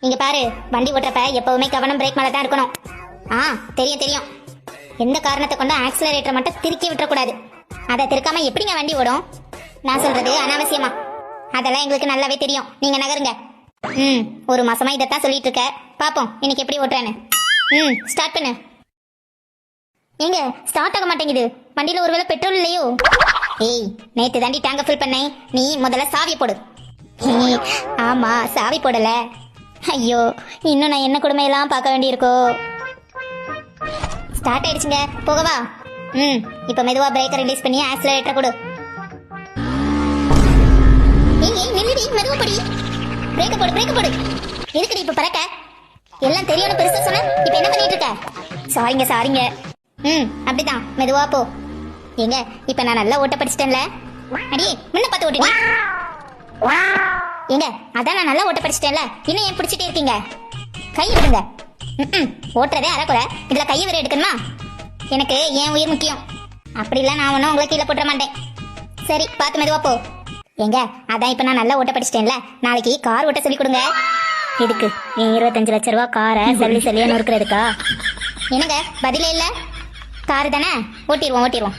இங்க பாரு, வண்டி ஓட்டுறப்ப எப்பவுமே கவனம் பிரேக் மேல தான் இருக்கணும். ஆ, தெரியும் தெரியும். எந்த காரணத்தை கொண்டு ஆக்சிலரேட்டர் மட்டும் திருக்கி விட்டுறக்கூடாது. அதை திருக்காம எப்படிங்க வண்டி ஓடும்? நான் சொல்றது அனாவசியமா. அதெல்லாம் எங்களுக்கு நல்லாவே தெரியும். நீங்க நகருங்க. ஒரு மாசமா இதைத்தான் சொல்லிட்டு இருக்க. பாப்போம் இன்னைக்கு எப்படி ஓட்டுறேன்னு. ஸ்டார்ட் பண்ணு. எங்க ஸ்டார்ட் ஆக மாட்டேங்குது. வண்டியில ஒருவேளை பெட்ரோல் இல்லையோ? ஏய், நேத்து தாண்டி டேங்க ஃபில் பண்ணேன். நீ முதல்ல சாவி போடு. ஆமா, சாவி போடல. ஐயோ, இன்னும் நான் என்ன கொடுமையெல்லாம் பார்க்க வேண்டியிருக்கோ. ஸ்டார்ட் ஆயிடுச்சுங்க, போகவா? இப்போ மெதுவா பிரேக்கர் ரிலீஸ் பண்ணி ஆக்சிலரேட்டர் கொடு. ஏய் நில்லுடி, மெதுவா போடி. பிரேக் போடு, பிரேக் போடு. எதுக்குடி இப்ப பறக்க? எல்லாம் தெரியும்னு பெருசா சொன்ன, இப்ப என்ன பண்ணிட்டு இருக்க? சாரிங்க சாரிங்க. அப்படிதான், மெதுவா போ. ஏங்க, இப்ப நான் நல்லா ஓட்ட படிச்சிட்டேன்ல. அடியே, முன்ன பார்த்து ஓட்டுடி. ஏங்க, அதான் நான் நல்லா ஓட்ட படிச்சிட்டேன்ல, இன்னும் ஏன் பிடிச்சிட்டே இருக்கீங்க? கை விடுங்க. ஓட்டுறதே அறக்குறை, இதுல கையை வேற எடுக்கணுமா? எனக்கு என் உயிர் முக்கியம். அப்படிலாம் நான் ஒன்றும் உங்களை கீழே போட்டுற மாட்டேன். சரி, பார்த்து மெதுவா போ. ஏங்க, அதான் இப்ப நான் நல்லா ஓட்ட படிச்சிட்டேன்ல, நாளைக்கு கார் ஓட்ட சொல்லி கொடுங்க. இதுக்கு என் 25 லட்ச ரூபா காரை சல்லியா நொறுக்கிறதுக்கா? என்னங்க பதிலே இல்ல? காரு தானே, ஓட்டிடுவோம் ஓட்டிடுவோம்.